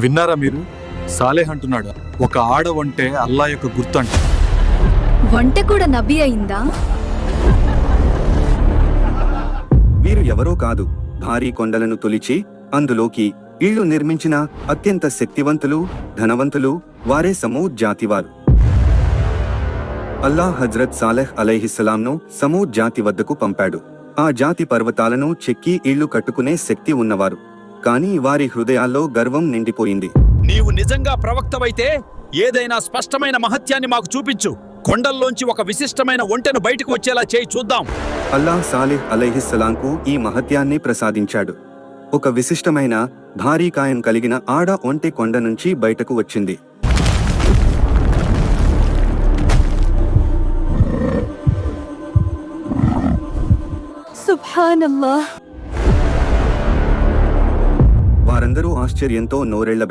విన్నారా మీరు? సాలేహ్ అంటున్నాడు, ఒక ఆడ వంటే అల్లా యొక్క గుర్తు అంట. వంట కూడా నబీ అయిందా? వీరు ఎవరో కాదు, భారీ కొండలను తొలిచి అందులోకి ఇళ్లు నిర్మించిన అత్యంత శక్తివంతులు, ధనవంతులు వారే సమూద్ జాతివారు. అల్లా హజ్రత్ సాలెహ్ అలైహిస్సలాంను సమూద్ జాతి వద్దకు పంపాడు. ఆ జాతి పర్వతాలను చెక్కి ఇళ్లు కట్టుకునే శక్తి ఉన్నవారు. కానీ వారి హృదయాల్లో గర్వం నిండిపోయింది. నీవు నిజంగా ప్రవక్తవైతే ఏదైనా స్పష్టమైన మహత్యాన్ని మాకు చూపించు. కొండల్లోంచి ఒక విశిష్టమైన ఒంటెను బయటకు వచ్చేలా చేయి చూద్దాం. అల్లా సాలెహ్ అలైహిస్సలాంకు ఈ మహత్యాన్ని ప్రసాదించాడు. ఒక విశిష్టమైన భారీ కాయం కలిగిన ఆడ ఒంటె కొండ నుంచి బయటకు వచ్చింది. సుబ్హానల్లాహ్! వారందరూ ఆశ్చర్యంతో నోరెళ్ల